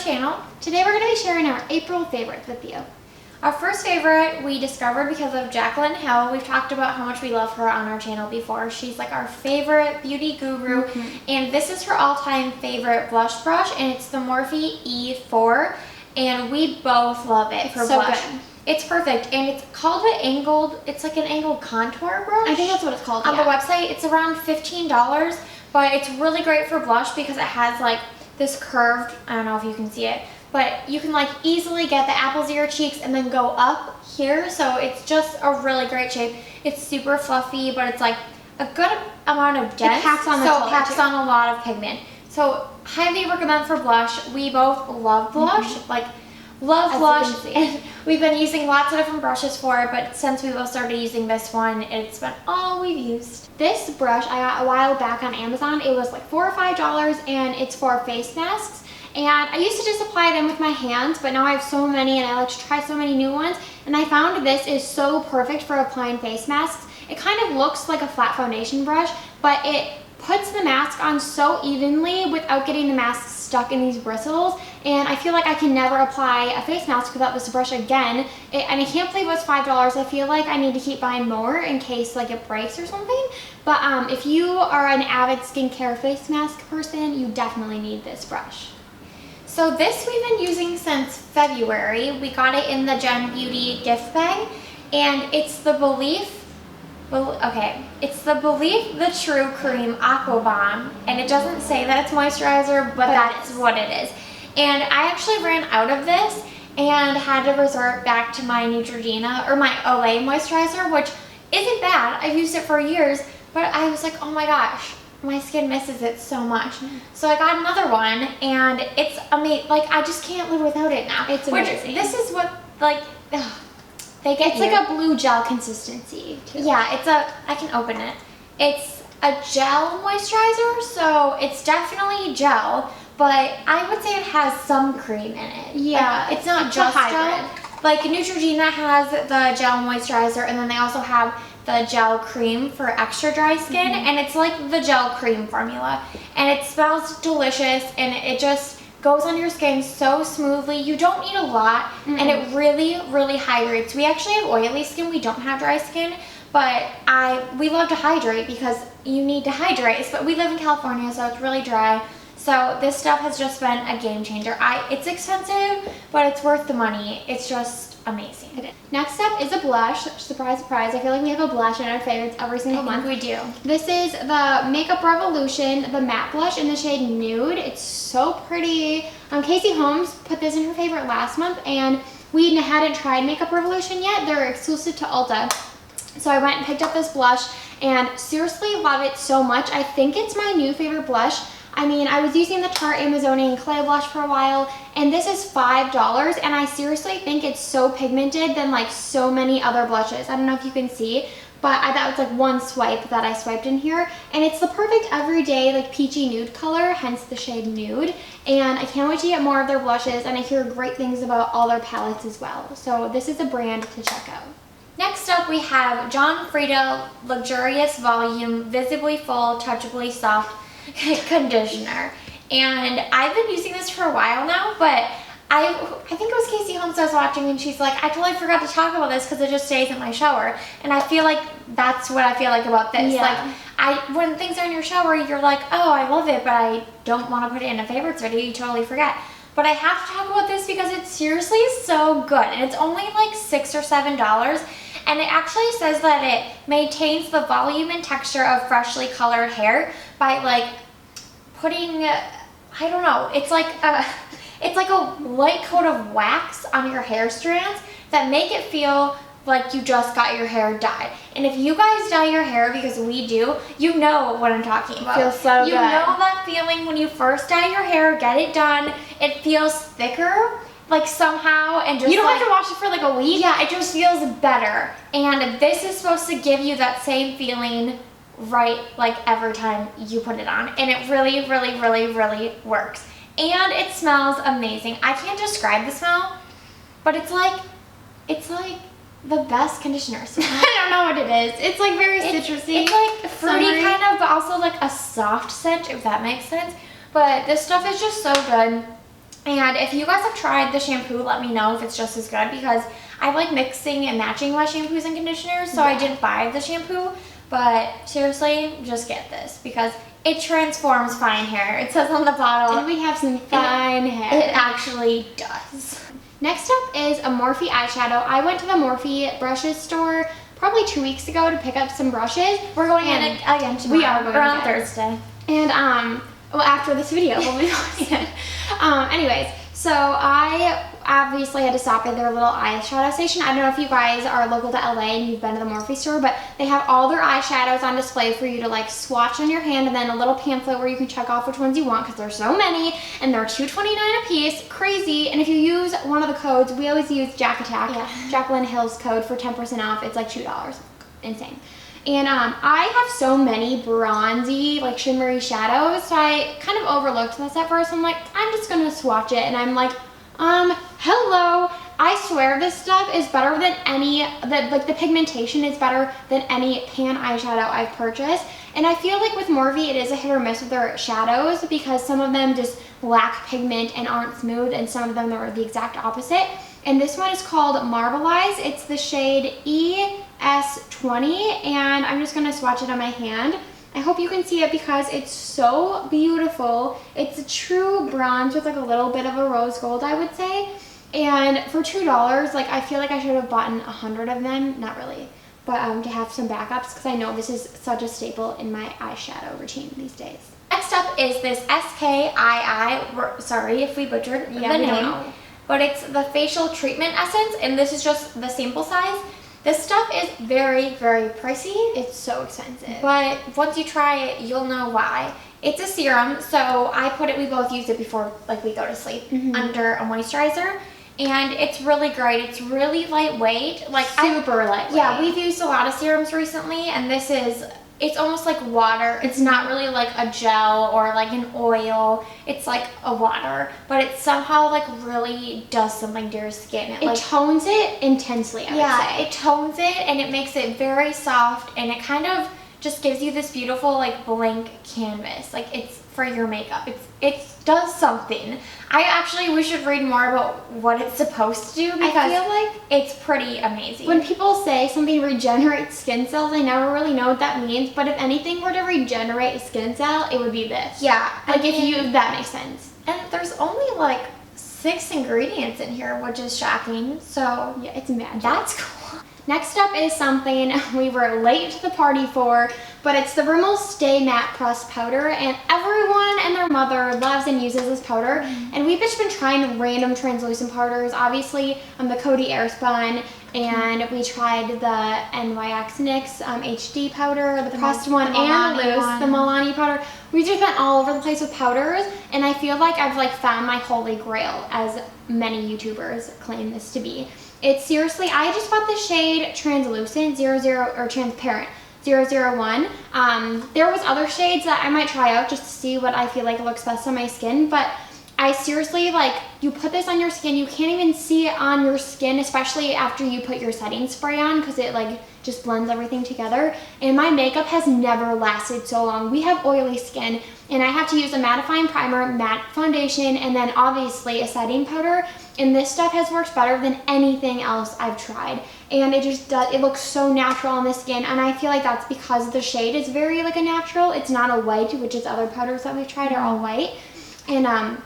channel. Today we're going to be sharing our April favorites with you. Our first favorite we discovered because of Jaclyn Hill. We've talked about how much we love her on our channel before. She's like our favorite beauty guru, and this is her all-time favorite blush brush, and it's the Morphe E4, and we both love it for blush. Good. It's perfect, and it's called an angled, it's like an angled contour brush. I think that's what it's called, on the website. It's around $15, but it's really great for blush because it has like this curved, I don't know if you can see it, but you can like easily get the apples of your cheeks and then go up here, so it's just a really great shape. It's super fluffy, but it's like a good amount of depth, it packs on the color, it packs on a lot of pigment. So highly recommend for blush. We both love blush, love blush, and we've been using lots of different brushes for it, but since we both started using this one, it's been all we've used. This brush I got a while back on Amazon. It was like $4 or $5, and it's for face masks. And I used to just apply them with my hands, but now I have so many and I like to try so many new ones. And I found this is so perfect for applying face masks. It kind of looks like a flat foundation brush, but it puts the mask on so evenly without getting the mask stuck in these bristles. And I feel like I can never apply a face mask without this brush again. And I can't believe it was $5. I feel like I need to keep buying more in case like it breaks or something. But if you are an avid skincare face mask person, you definitely need this brush. So this we've been using since February. We got it in the Gen Beauty gift bag, and it's the it's the the True Cream Aqua Bomb, and it doesn't say that it's moisturizer, but that's what it is. And I actually ran out of this and had to resort back to my Neutrogena, or my Olay moisturizer, which isn't bad. I've used it for years, but I was like, oh my gosh, my skin misses it so much. So I got another one, and it's amazing. Like, I just can't live without it now. It's amazing. This is what, like, they get It's like a blue gel consistency, too. Yeah, I can open it. It's a gel moisturizer, so it's definitely gel, but I would say it has some cream in it. Yeah, like, it's not just a hybrid. Gel. Like, Neutrogena has the gel moisturizer, and then they also have the gel cream for extra dry skin, and it's like the gel cream formula, and it smells delicious, and it just goes on your skin so smoothly. You don't need a lot, and it really, really hydrates. We actually have oily skin. We don't have dry skin, but we love to hydrate because you need to hydrate. But we live in California, so it's really dry. So this stuff has just been a game changer. It's expensive, but it's worth the money. It's just amazing. Next up is a blush. Surprise, surprise. I feel like we have a blush in our favorites every single month. We do. This is the Makeup Revolution, the matte blush in the shade Nude. It's so pretty. Casey Holmes put this in her favorite last month, and we hadn't tried Makeup Revolution yet. They're exclusive to Ulta. So I went and picked up this blush, and seriously love it so much. I think it's my new favorite blush. I mean, I was using the Tarte Amazonian Clay blush for a while, and this is $5, and I seriously think it's so pigmented than like so many other blushes. I don't know if you can see, but that was like one swipe that I swiped in here, and it's the perfect everyday like peachy nude color, hence the shade Nude. And I can't wait to get more of their blushes, and I hear great things about all their palettes as well. So this is a brand to check out. Next up, we have Frieda Luxurious Volume Visibly Full Touchably Soft Conditioner, and I've been using this for a while now, but I think it was Casey Holmes I was watching, and she's like, I totally forgot to talk about this because it just stays in my shower. And I feel like that's what I feel like about this. Yeah. Like, when things are in your shower, you're like, oh, I love it, but I don't want to put it in a favorites video. You totally forget. But I have to talk about this because it seriously is so good, and it's only like $6 or $7. And it actually says that it maintains the volume and texture of freshly colored hair by like putting, I don't know, it's like a light coat of wax on your hair strands that make it feel like you just got your hair dyed. And if you guys dye your hair, because we do, you know what I'm talking about. It feels so good. You know that feeling when you first dye your hair, get it done, it feels thicker, like somehow, and just you don't have to wash it for like a week. Yeah, it just feels better. And this is supposed to give you that same feeling right like every time you put it on, and it really, really, really, really works. And it smells amazing. I can't describe the smell, but it's like the best conditioner smell. I don't know what it is. It's like very citrusy. It's like fruity kind of, but also like a soft scent, if that makes sense. But this stuff is just so good. And if you guys have tried the shampoo, let me know if it's just as good, because I like mixing and matching my shampoos and conditioners, so I didn't buy the shampoo. But seriously, just get this because it transforms fine hair. It says on the bottle. And we have some fine hair. It actually does. Next up is a Morphe eyeshadow. I went to the Morphe brushes store probably 2 weeks ago to pick up some brushes. We're going in again tomorrow. We are going on again. Thursday. And well, after this video, we'll be going in. Anyways, so I obviously had to stop at their little eyeshadow station. I don't know if you guys are local to LA and you've been to the Morphe store, but they have all their eyeshadows on display for you to like swatch on your hand, and then a little pamphlet where you can check off which ones you want, because there's so many, and they're $2.29 a piece. Crazy. And if you use one of the codes, we always use Jack Attack, Jacqueline Hill's code for 10% off. It's like $2. Insane. And I have so many bronzy, like shimmery shadows, so I kind of overlooked this at first. I'm like, I'm just gonna swatch it, and I'm like, hello. I swear this stuff is better than any, the pigmentation is better than any pan eyeshadow I've purchased. And I feel like with Morphe, it is a hit or miss with their shadows, because some of them just lack pigment and aren't smooth, and some of them are the exact opposite. And this one is called Marbelized. It's the shade ES20, and I'm just gonna swatch it on my hand. I hope you can see it because it's so beautiful. It's a true bronze with like a little bit of a rose gold, I would say. And for $2, like I feel like I should have bought 100 of them. Not really, but to have some backups, because I know this is such a staple in my eyeshadow routine these days. Next up is this SKII. Sorry if we butchered the name, but it's the facial treatment essence, and this is just the sample size. This stuff is very, very pricey. It's so expensive. But once you try it, you'll know why. It's a serum, so we both use it before like we go to sleep under a moisturizer. And it's really great. It's really lightweight. Like super lightweight. Yeah, we've used a lot of serums recently, and this is, it's almost like water. It's not really like a gel or like an oil. It's like a water, but it somehow like really does something to your skin. It like tones it intensely, I would say. It tones it, and it makes it very soft, and it kind of just gives you this beautiful like blank canvas. Like it's for your makeup. It does something. We should read more about what it's supposed to do, because I feel like it's pretty amazing. When people say something regenerates skin cells, I never really know what that means, but if anything were to regenerate a skin cell, it would be this. Yeah. Like if that makes sense. And there's only like 6 ingredients in here, which is shocking. So yeah, it's magic. That's cool. Next up is something we were late to the party for, but it's the Rimmel Stay Matte Pressed Powder, and everyone and their mother loves and uses this powder. And we've just been trying random translucent powders. Obviously, the Coty Airspun, and we tried the NYX NYX HD powder, the pressed one, and the loose, the Milani powder. We've just been all over the place with powders, and I feel like I've like found my holy grail, as many YouTubers claim this to be. It's seriously, I just bought the shade Translucent 00 or Transparent 001. There was other shades that I might try out just to see what I feel like looks best on my skin, but I seriously, like, you put this on your skin, you can't even see it on your skin, especially after you put your setting spray on, because it like just blends everything together. And my makeup has never lasted so long. We have oily skin, and I have to use a mattifying primer, matte foundation, and then obviously a setting powder. And this stuff has worked better than anything else I've tried. And it just does, it looks so natural on the skin, and I feel like that's because the shade is very like a natural. It's not a white, which is other powders that we've tried are all white. And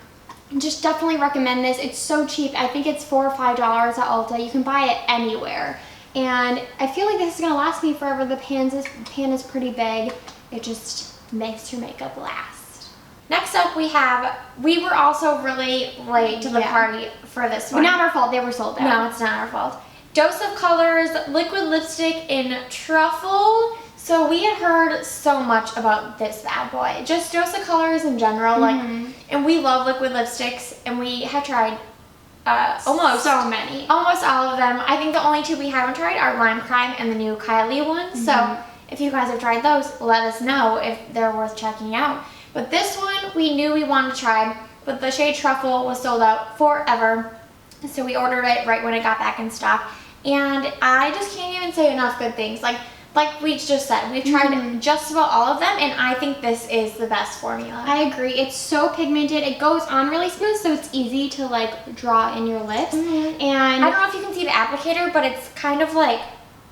just definitely recommend this. It's so cheap. I think it's $4 or $5 at Ulta. You can buy it anywhere. And I feel like this is gonna last me forever. The pan is pretty big. It just makes your makeup last. Next up we were also really late to the party for this one. But not our fault, they were sold out. No, it's not our fault. Dose of Colors liquid lipstick in Truffle. So we had heard so much about this bad boy. Just Dose of Colors in general, like, and we love liquid lipsticks, and we have tried almost all of them. I think the only 2 we haven't tried are Lime Crime and the new Kylie one. So if you guys have tried those, let us know if they're worth checking out. But this one we knew we wanted to try, but the shade Truffle was sold out forever. So we ordered it right when it got back in stock. And I just can't even say enough good things. Like, like we just said, we've tried just about all of them, and I think this is the best formula. I agree. It's so pigmented. It goes on really smooth, so it's easy to like draw in your lips. And I don't know if you can see the applicator, but it's kind of like,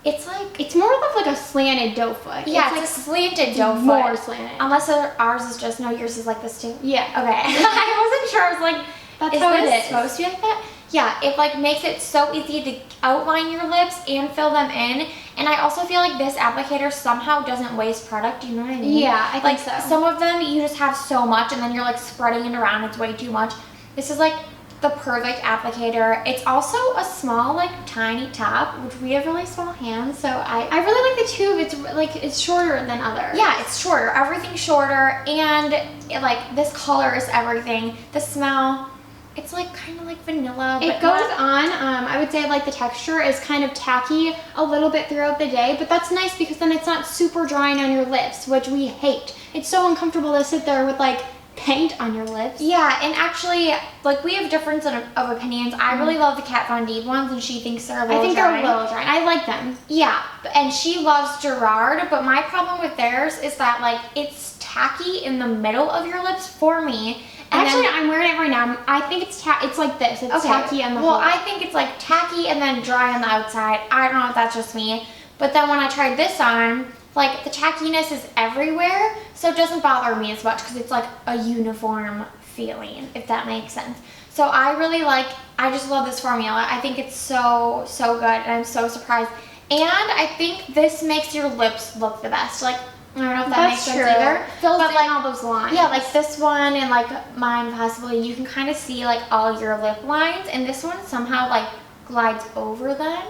it's more of like a slanted doe foot. Yeah, it's like a slanted doe foot. More slanted. Unless ours is just, no, yours is like this too. Yeah. Okay. I wasn't sure. I was like, That's is how this it is. supposed to be like that? Yeah, it like makes it so easy to outline your lips and fill them in. And I also feel like this applicator somehow doesn't waste product. Do you know what I mean? Yeah, I think so. Some of them you just have so much and then you're like spreading it around. It's way too much. This is like the perfect applicator. It's also a small, like tiny top, which we have really small hands, so I really like the tube. It's shorter than others. Yeah, it's shorter. Everything's shorter, and like this color is everything. The smell, it's like kind of like vanilla. It goes on. I would say like the texture is kind of tacky a little bit throughout the day, but that's nice because then it's not super drying on your lips, which we hate. It's so uncomfortable to sit there with like paint on your lips. Yeah, and actually, like we have difference of opinions. I really love the Kat Von D ones, and she thinks they're a little dry. They're a little dry. I like them. Yeah, and she loves Gerard, but my problem with theirs is that like it's tacky in the middle of your lips for me. And actually, I'm wearing it right now. I think it's like this. It's tacky on the whole. Well, I think it's like tacky and then dry on the outside. I don't know if that's just me, but then when I tried this on, like the tackiness is everywhere, so it doesn't bother me as much because it's like a uniform feeling, if that makes sense. So I just love this formula. I think it's so good, and I'm so surprised. And I think this makes your lips look the best. Like, I don't know if that makes sense either. Fills in all those lines. Yeah, like this one and like mine possibly, you can kind of see like all your lip lines, and this one somehow like glides over them,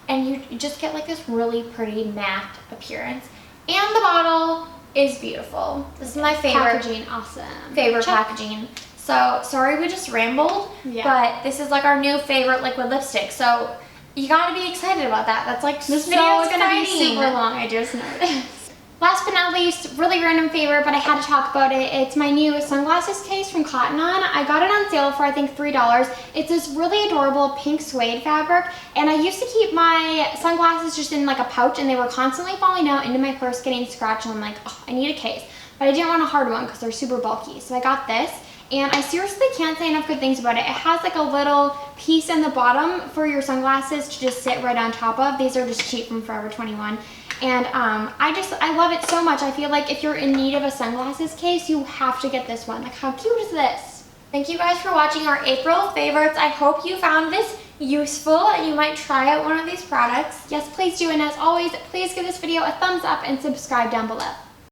and you just get like this really pretty matte appearance. And the bottle is beautiful. This is my favorite. Packaging, awesome. Favorite packaging. So, sorry we just rambled, but this is like our new favorite liquid lipstick. So, you gotta be excited about that. That's like this video is gonna be super long, I just noticed. Last but not least, really random favorite, but I had to talk about it. It's my new sunglasses case from Cotton On. I got it on sale for I think $3. It's this really adorable pink suede fabric, and I used to keep my sunglasses just in like a pouch, and they were constantly falling out into my purse, getting scratched, and I'm like, oh, I need a case. But I didn't want a hard one because they're super bulky, so I got this. And I seriously can't say enough good things about it. It has like a little piece in the bottom for your sunglasses to just sit right on top of. These are just cheap from Forever 21. And I love it so much. I feel like if you're in need of a sunglasses case, you have to get this one. Like, how cute is this? Thank you guys for watching our April favorites. I hope you found this useful and you might try out one of these products. Yes, please do. And as always, please give this video a thumbs up and subscribe down below.